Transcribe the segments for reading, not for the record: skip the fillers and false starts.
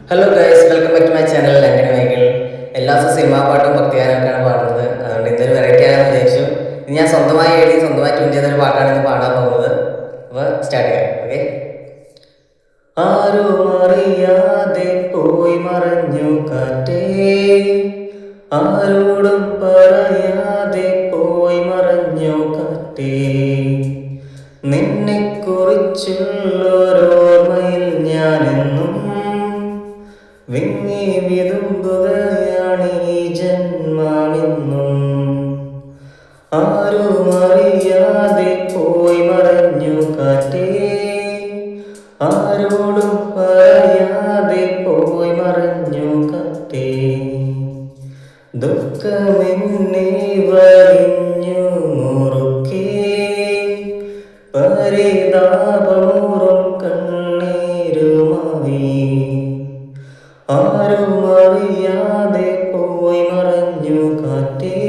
Hello guys, welcome back to my channel Lankan Michael. എല്ലാ ദിവസവും cinema പാട്ടും ഭക്തിഗാനമൊക്കെയാണ് പാടുന്നത്. അതുകൊണ്ട് ഇതൊരു വെറൈറ്റി ആകാമെന്ന് വിചാരിച്ചു. ഇത് ഞാൻ സ്വന്തമായി എഴുതി സ്വന്തമായി ട്യൂൺ ചെയ്തൊരു പാട്ടാണ് ഇന്ന് പാടാൻ പോകുന്നത്. അപ്പോൾ സ്റ്റാർട്ട് ചെയ്യാം. ഓക്കെ. ആരും അറിയാതെ പോയി മറഞ്ഞു കാറ്റേ, ആരോടും പറയാതെ പോയി മറഞ്ഞു കാറ്റേ, നിന്നെ കുറിച്ചുള്ളോരോർമ്മയിൽ ഞാനെന്നും വിങ്ങി വിതുമ്പുകയാണ് ഈ ജന്മമെന്നും. ആരും അറിയാതെ പോയി മറഞ്ഞു കാറ്റേ, ആരോടും പറയാതെ പോയി മറഞ്ഞു കാറ്റേ, ദുഃഖമെന്നെ വലിഞ്ഞു മുറുക്കേ, പരിതാപമൂറും കണ്ണീരുമായി. ആരും അറിയാതെ പോയി മറഞ്ഞു കാറ്റേ,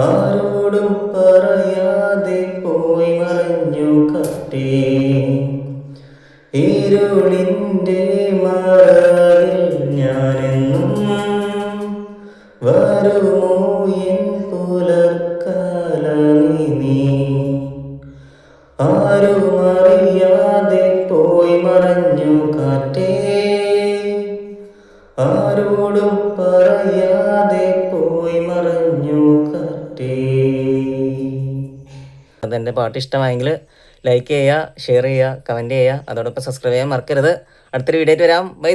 ആരോടും പറയാതെ പോയി മറഞ്ഞു കാറ്റേ, ഇരുളിൻ്റെ മറവിൽ ഞാനെന്നും വരുമോ എൻ പുലർക്കാലമേ നീ. ആരും അറിയാതെ പോയി മറഞ്ഞു കാറ്റേ, ആരോടും പറയാതെ പോയി മറഞ്ഞു കാറ്റേ. അതെൻ്റെ പാട്ട് ഇഷ്ടമായെങ്കിൽ ലൈക്ക് ചെയ്യുക, ഷെയർ ചെയ്യുക, കമൻറ്റ് ചെയ്യുക, അതോടൊപ്പം സബ്സ്ക്രൈബ് ചെയ്യാൻ മറക്കരുത്. അടുത്തൊരു വീഡിയോ ആയിട്ട് വരാം. ബൈ.